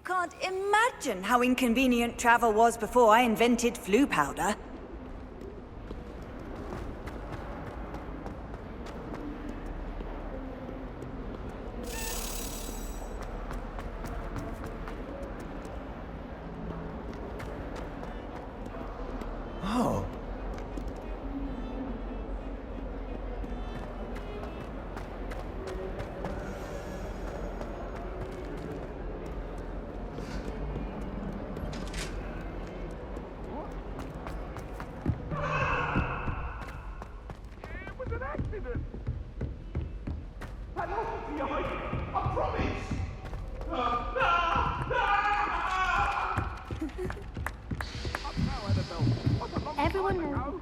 Can't imagine how inconvenient travel was before I invented flu powder. Oh. Everyone knows.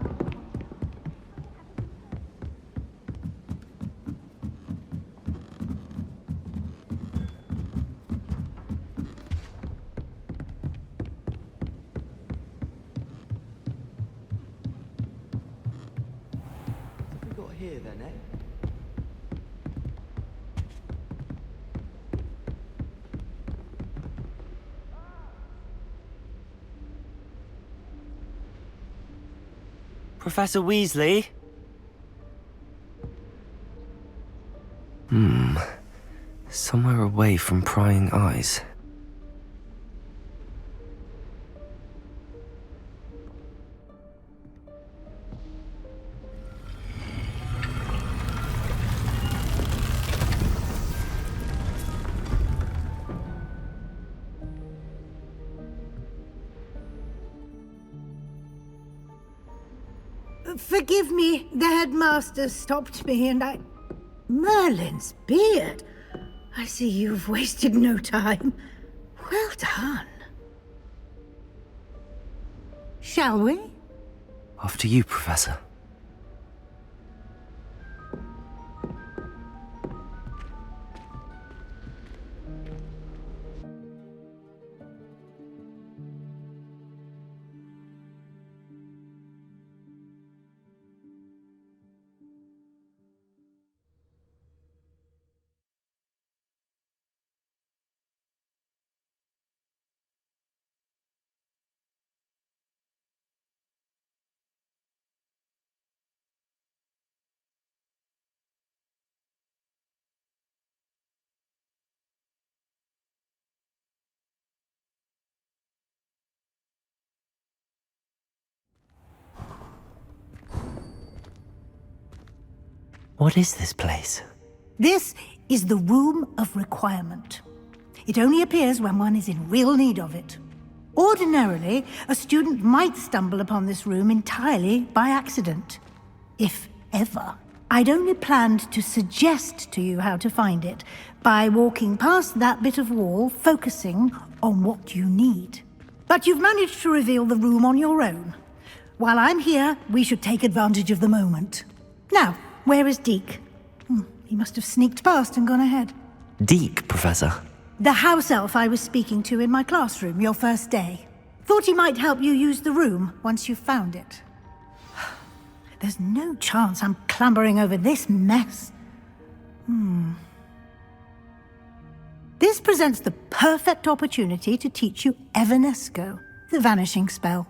What have we got here then, eh? Professor Weasley? Somewhere away from prying eyes. Forgive me, the headmaster stopped me and I... Merlin's beard! I see you've wasted no time. Well done. Shall we? After you, Professor. What is this place? This is the Room of Requirement. It only appears when one is in real need of it. Ordinarily, a student might stumble upon this room entirely by accident. If ever. I'd only planned to suggest to you how to find it by walking past that bit of wall, focusing on what you need. But you've managed to reveal the room on your own. While I'm here, we should take advantage of the moment. Now, where is Deke? He must have sneaked past and gone ahead. Deke, Professor. The house elf I was speaking to in my classroom your first day. Thought he might help you use the room once you've found it. There's no chance I'm clambering over this mess. This presents the perfect opportunity to teach you Evanesco, the vanishing spell.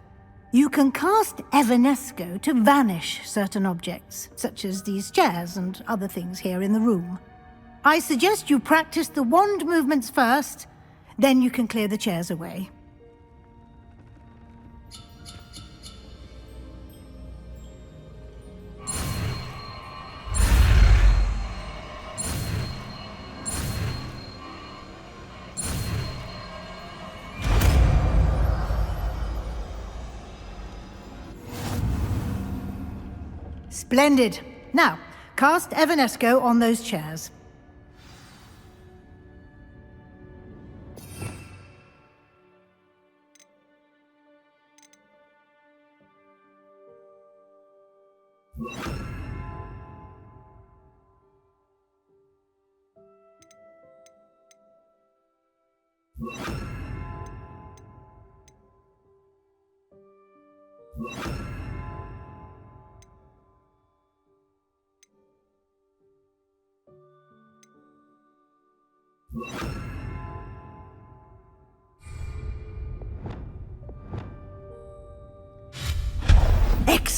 You can cast Evanesco to vanish certain objects, such as these chairs and other things here in the room. I suggest you practice the wand movements first, then you can clear the chairs away. Splendid. Now, cast Evanesco on those chairs.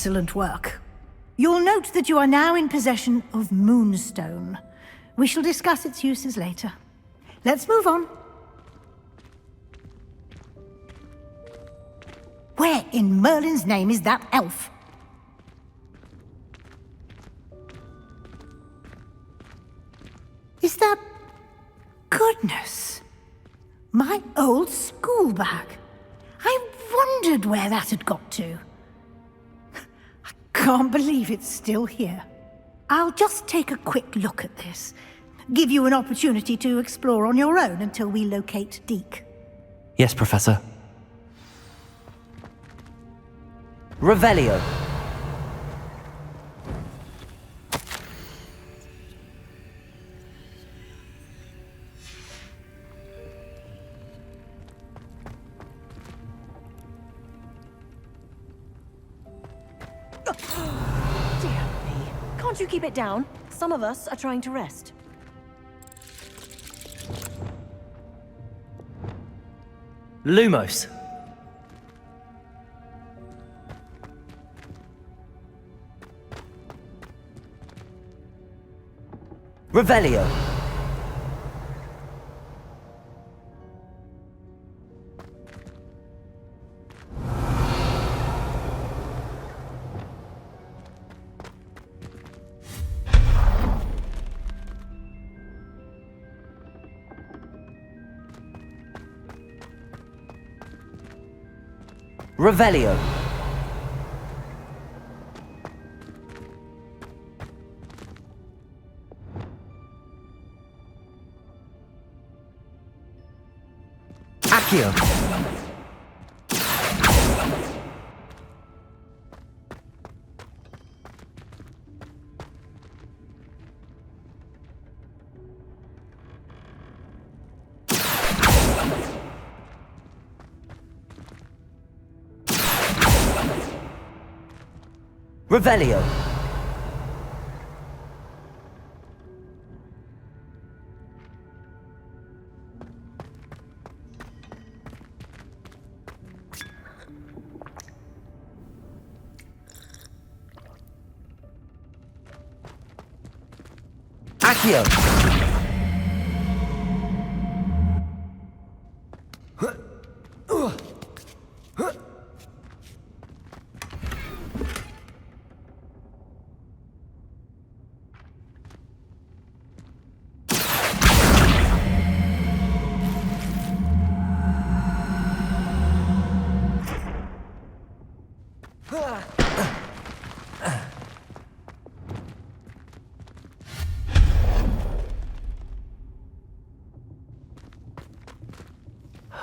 Excellent work. You'll note that you are now in possession of Moonstone. We shall discuss its uses later. Let's move on. Where in Merlin's name is that elf? Is that... Goodness! My old school bag. I wondered where that had got to. I can't believe it's still here. I'll just take a quick look at this. Give you an opportunity to explore on your own until we locate Deke. Yes, Professor. Revelio. Dear me. Can't you keep it down? Some of us are trying to rest. Lumos. Revelio. Revelio. Accio. Revelio. Accio.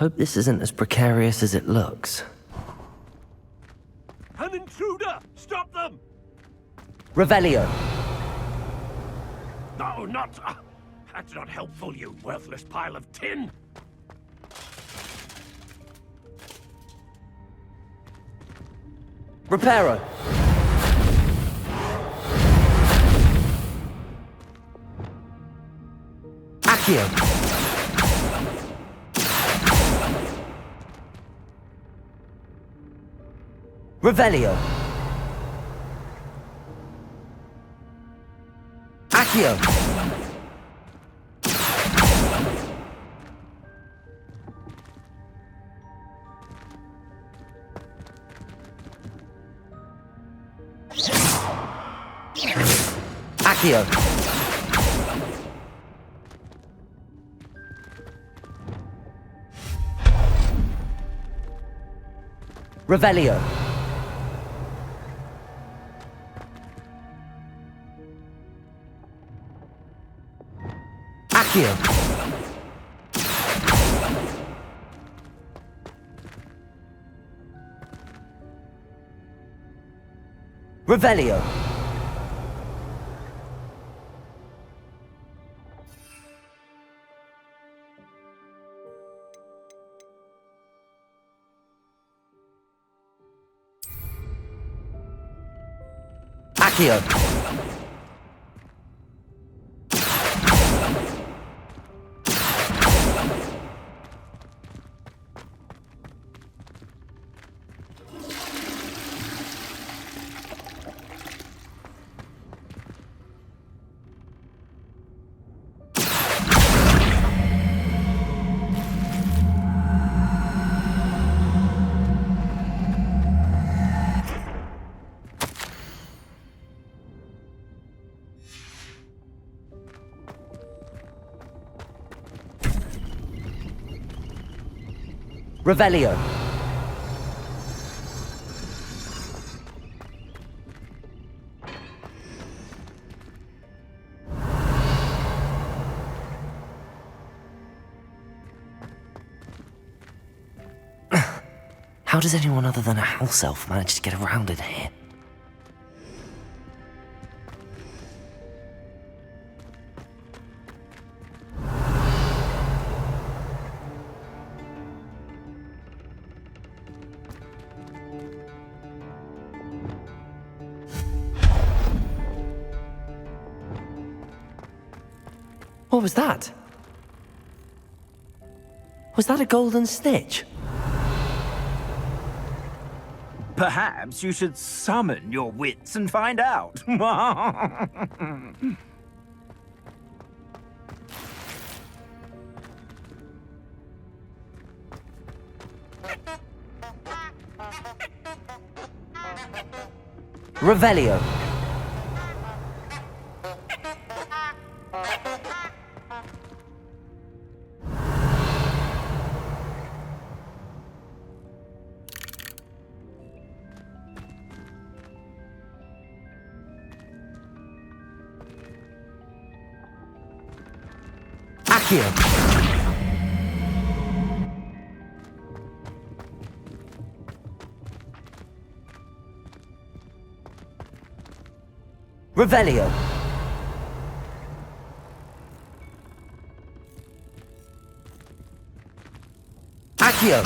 Hope this isn't as precarious as it looks. An intruder! Stop them! Revelio. No, not... that's not helpful, you worthless pile of tin! Reparo. Accio. Revelio. Accio. Accio. Revelio. Accio. Revelio. Accio. Revelio. How does anyone other than a house elf manage to get around in here? What was that? Was that a golden snitch? Perhaps you should summon your wits and find out. Revelio. Accio. Revelio. Accio.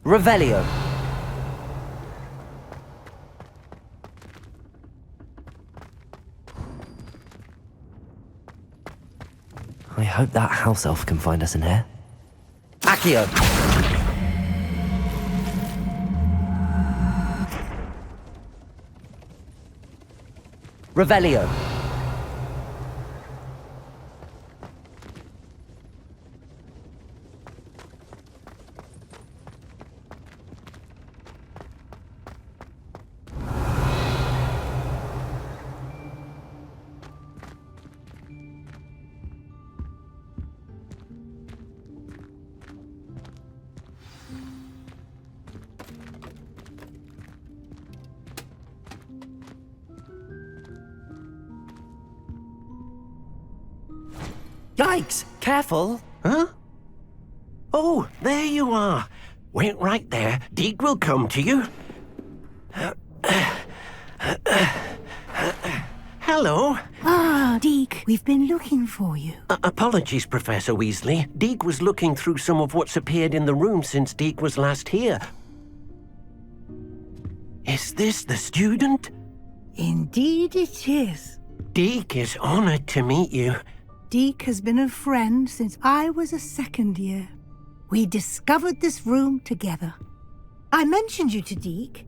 Revelio. I hope that house elf can find us in here. Accio. Revelio. Yikes! Careful! Huh? Oh, there you are. Wait right there. Deke will come to you. Hello. Ah, Deke, we've been looking for you. Apologies, Professor Weasley. Deke was looking through some of what's appeared in the room since Deke was last here. Is this the student? Indeed it is. Deke is honored to meet you. Deke has been a friend since I was a second year. We discovered this room together. I mentioned you to Deke.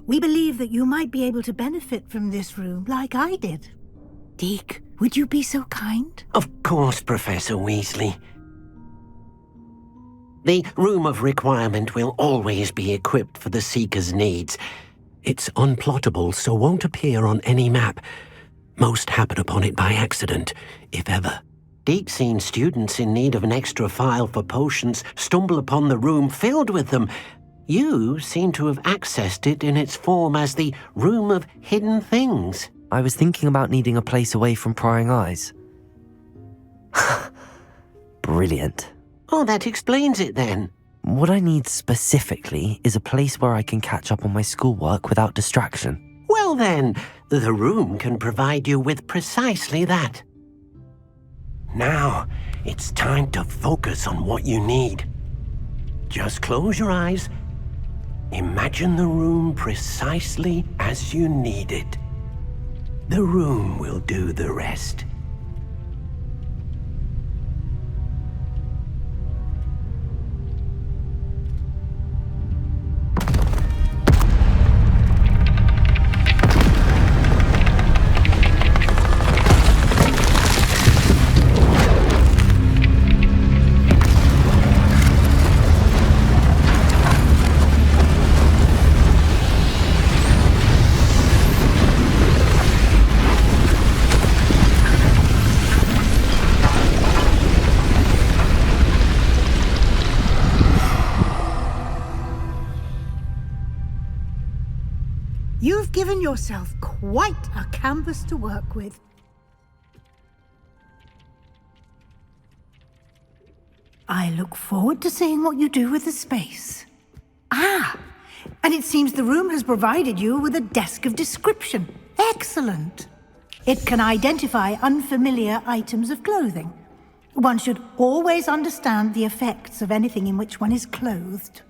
We believe that you might be able to benefit from this room like I did. Deke, would you be so kind? Of course, Professor Weasley. The Room of Requirement will always be equipped for the Seeker's needs. It's unplottable, so won't appear on any map. Most happen upon it by accident, if ever. Deke's seen students in need of an extra file for potions stumble upon the room filled with them. You seem to have accessed it in its form as the Room of Hidden Things. I was thinking about needing a place away from prying eyes. Brilliant. Oh, that explains it then. What I need specifically is a place where I can catch up on my schoolwork without distraction. Well then, the room can provide you with precisely that. Now, it's time to focus on what you need. Just close your eyes. Imagine the room precisely as you need it. The room will do the rest. yourself quite a canvas to work with. I look forward to seeing what you do with the space. Ah, and it seems the room has provided you with a desk of description. Excellent. It can identify unfamiliar items of clothing. One should always understand the effects of anything in which one is clothed.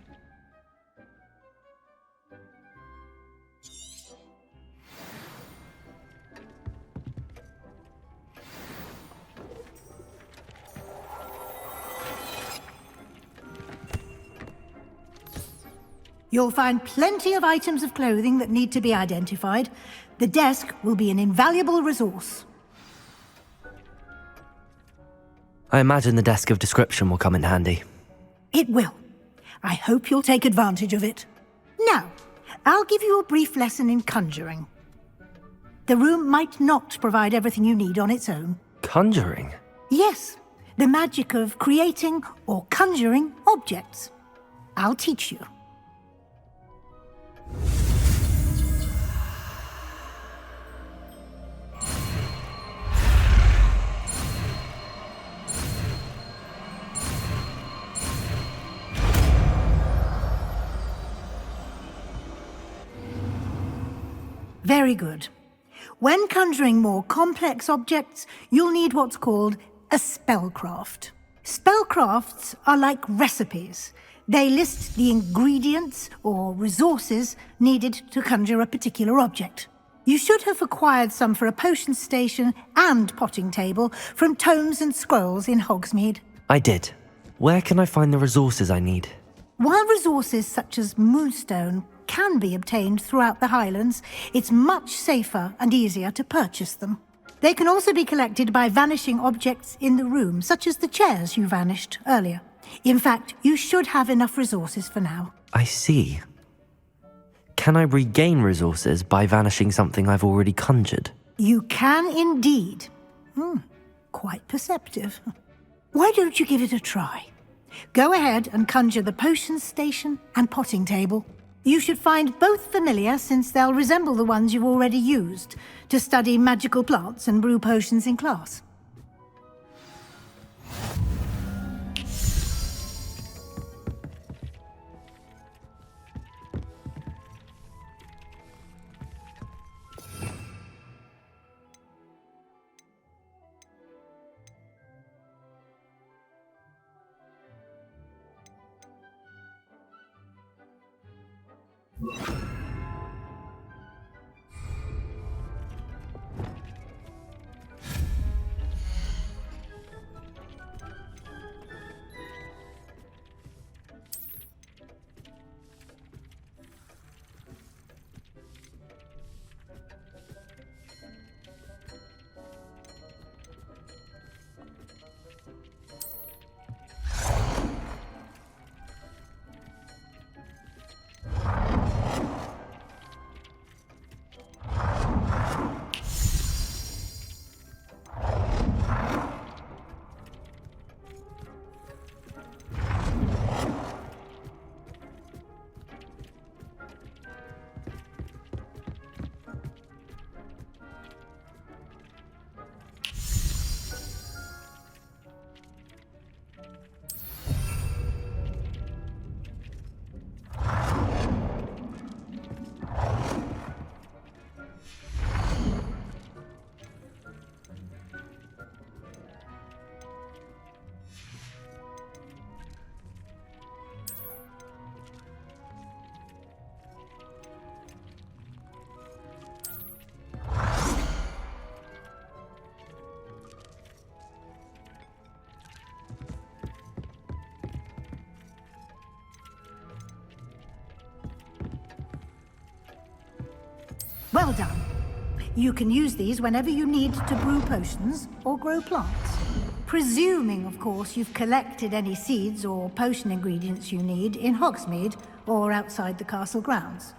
You'll find plenty of items of clothing that need to be identified. The desk will be an invaluable resource. I imagine the desk of description will come in handy. It will. I hope you'll take advantage of it. Now, I'll give you a brief lesson in conjuring. The room might not provide everything you need on its own. Conjuring? Yes, the magic of creating or conjuring objects. I'll teach you. Very good. When conjuring more complex objects, you'll need what's called a spellcraft. Spellcrafts are like recipes. They list the ingredients or resources needed to conjure a particular object. You should have acquired some for a potion station and potting table from tomes and scrolls in Hogsmeade. I did. Where can I find the resources I need? While resources such as moonstone can be obtained throughout the Highlands, it's much safer and easier to purchase them. They can also be collected by vanishing objects in the room, such as the chairs you vanished earlier. In fact, you should have enough resources for now. I see. Can I regain resources by vanishing something I've already conjured? You can indeed. Quite perceptive. Why don't you give it a try? Go ahead and conjure the potion station and potting table. You should find both familiar, since they'll resemble the ones you've already used to study magical plants and brew potions in class. Well done. You can use these whenever you need to brew potions or grow plants. Presuming, of course, you've collected any seeds or potion ingredients you need in Hogsmeade or outside the castle grounds.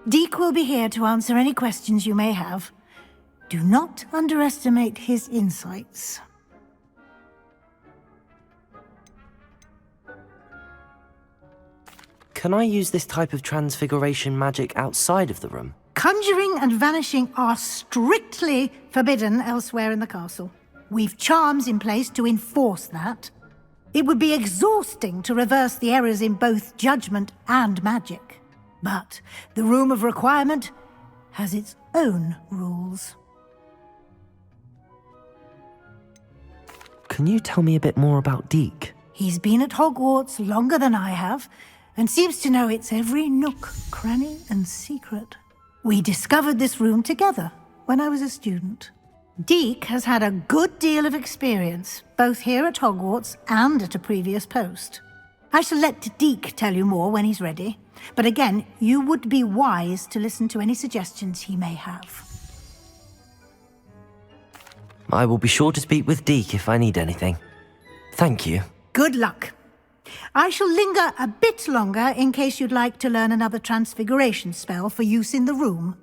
Deke will be here to answer any questions you may have. Do not underestimate his insights. Can I use this type of transfiguration magic outside of the room? Conjuring and vanishing are strictly forbidden elsewhere in the castle. We've charms in place to enforce that. It would be exhausting to reverse the errors in both judgment and magic. But the Room of Requirement has its own rules. Can you tell me a bit more about Deke? He's been at Hogwarts longer than I have, and seems to know its every nook, cranny, and secret. We discovered this room together when I was a student. Deke has had a good deal of experience, both here at Hogwarts and at a previous post. I shall let Deke tell you more when he's ready, but again, you would be wise to listen to any suggestions he may have. I will be sure to speak with Deke if I need anything. Thank you. Good luck. I shall linger a bit longer in case you'd like to learn another transfiguration spell for use in the room.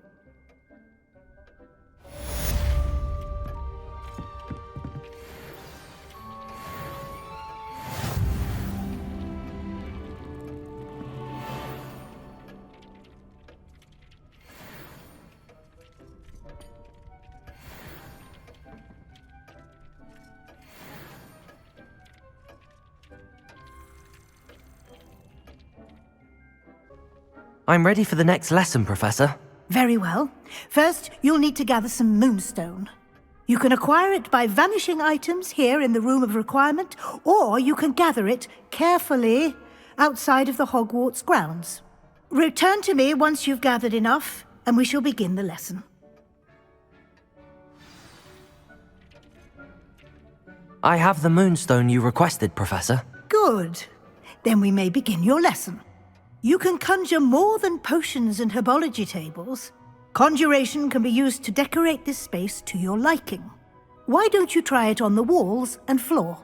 I'm ready for the next lesson, Professor. Very well. First, you'll need to gather some moonstone. You can acquire it by vanishing items here in the Room of Requirement, or you can gather it carefully outside of the Hogwarts grounds. Return to me once you've gathered enough, and we shall begin the lesson. I have the moonstone you requested, Professor. Good. Then we may begin your lesson. You can conjure more than potions and herbology tables. Conjuration can be used to decorate this space to your liking. Why don't you try it on the walls and floor?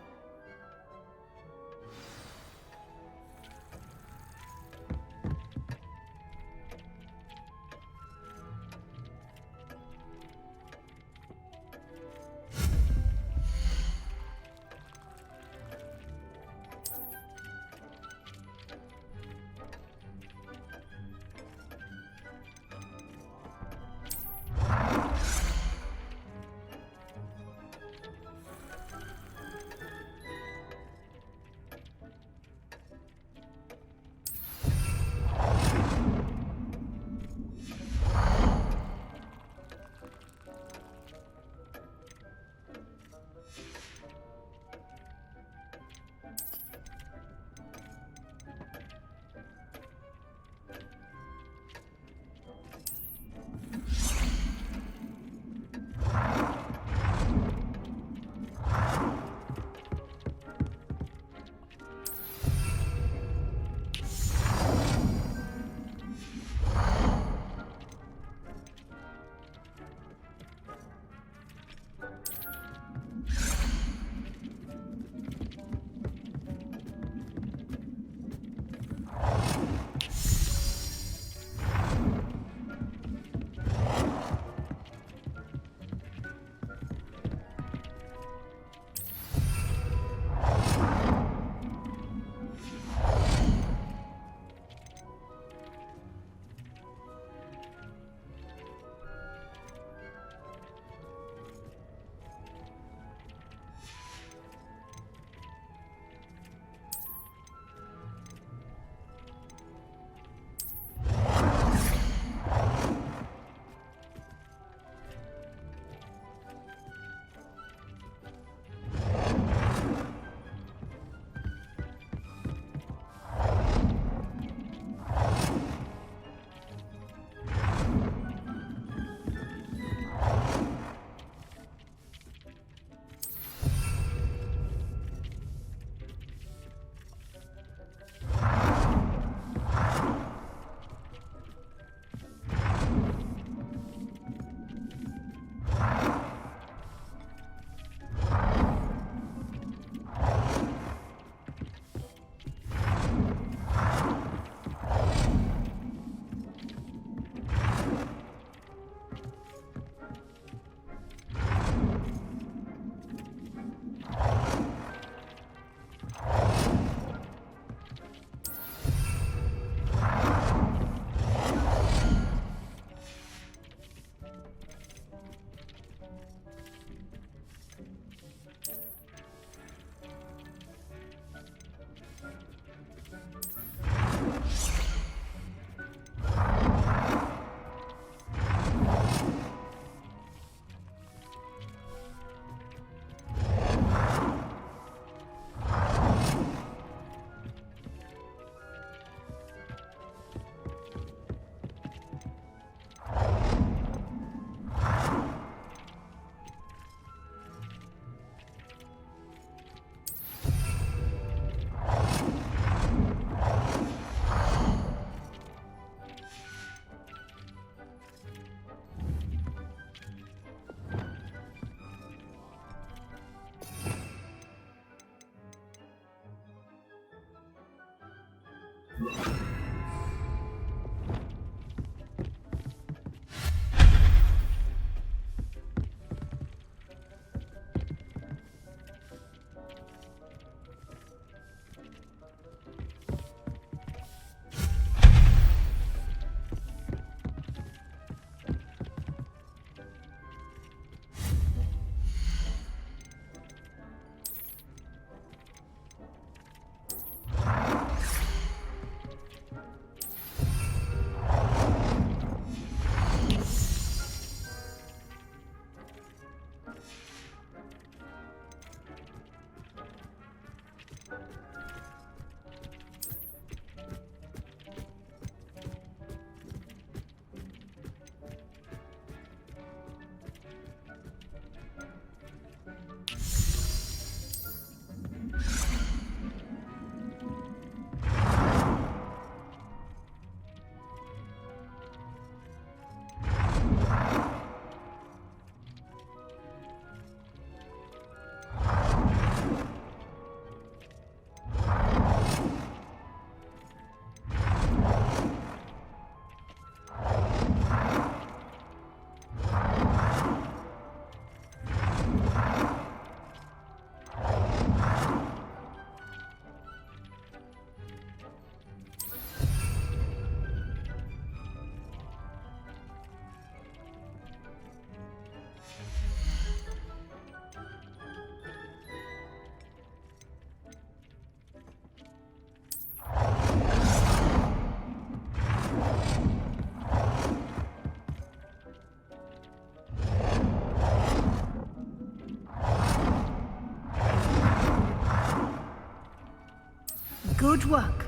Good work.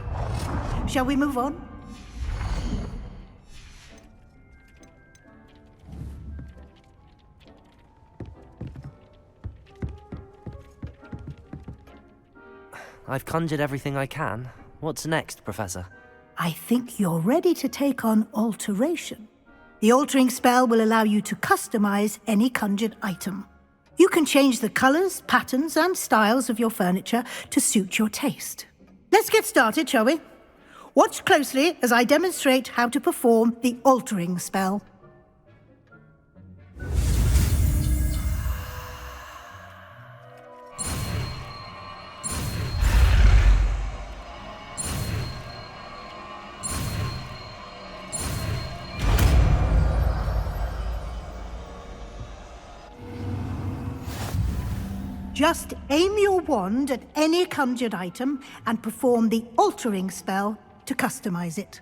Shall we move on? I've conjured everything I can. What's next, Professor? I think you're ready to take on alteration. The altering spell will allow you to customize any conjured item. You can change the colors, patterns, and styles of your furniture to suit your taste. Let's get started, shall we? Watch closely as I demonstrate how to perform the altering spell. Just aim your wand at any conjured item and perform the altering spell to customize it.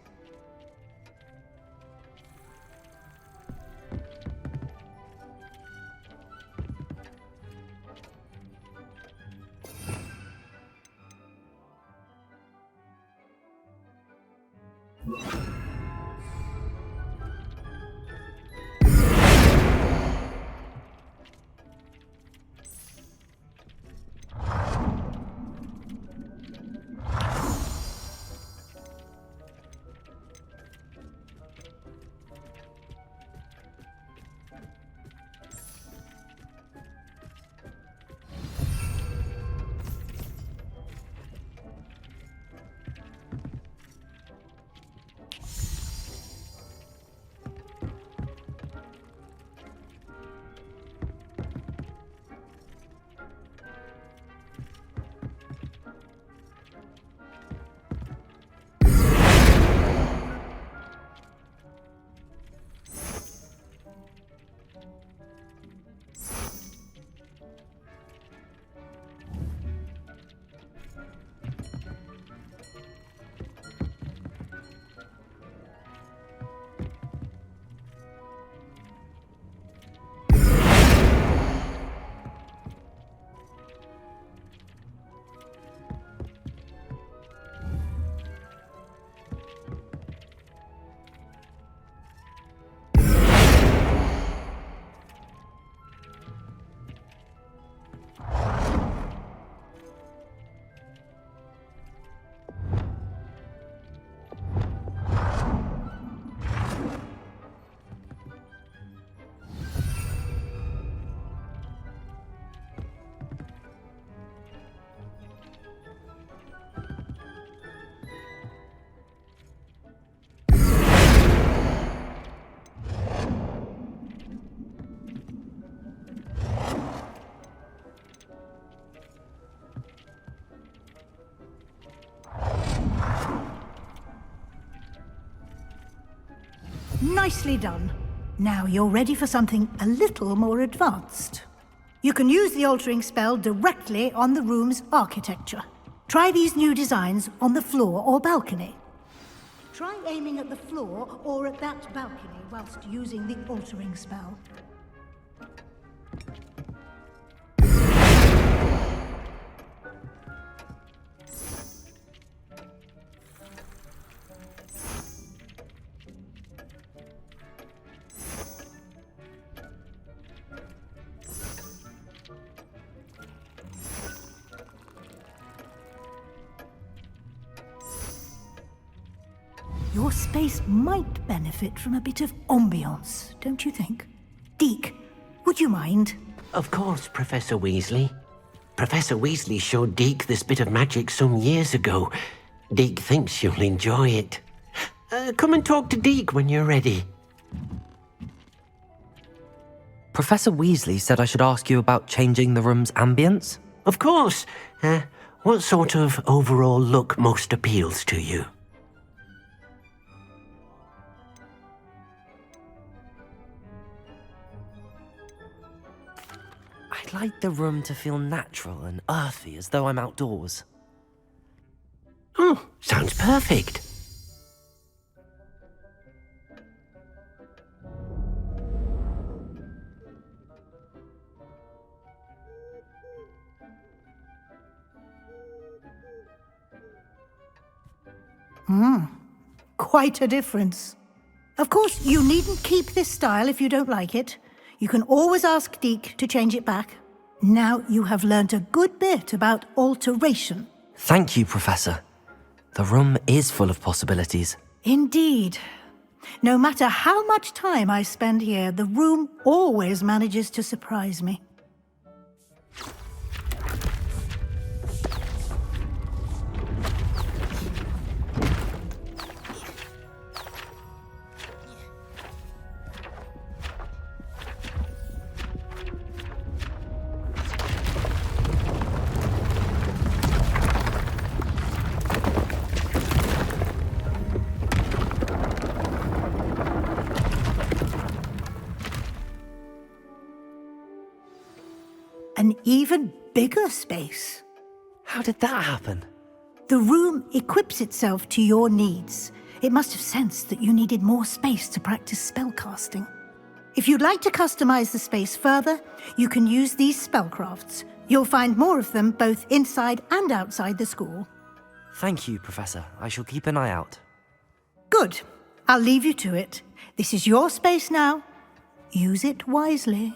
Nicely done. Now you're ready for something a little more advanced. You can use the altering spell directly on the room's architecture. Try these new designs on the floor or balcony. Try aiming at the floor or at that balcony whilst using the altering spell. Your space might benefit from a bit of ambiance, don't you think? Deke, would you mind? Of course, Professor Weasley. Professor Weasley showed Deke this bit of magic some years ago. Deke thinks you'll enjoy it. Come and talk to Deke when you're ready. Professor Weasley said I should ask you about changing the room's ambience? Of course. What sort of overall look most appeals to you? I'd like the room to feel natural and earthy, as though I'm outdoors. Oh, sounds perfect. Quite a difference. Of course, you needn't keep this style if you don't like it. You can always ask Deke to change it back. Now you have learnt a good bit about alteration. Thank you, Professor. The room is full of possibilities. Indeed. No matter how much time I spend here, the room always manages to surprise me. An even bigger space. How did that happen? The room equips itself to your needs. It must have sensed that you needed more space to practice spellcasting. If you'd like to customize the space further, you can use these spellcrafts. You'll find more of them both inside and outside the school. Thank you, Professor. I shall keep an eye out. Good. I'll leave you to it. This is your space now. Use it wisely.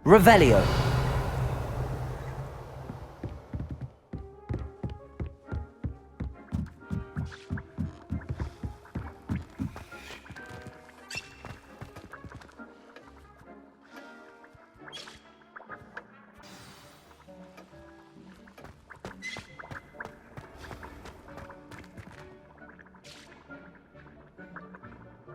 Revelio.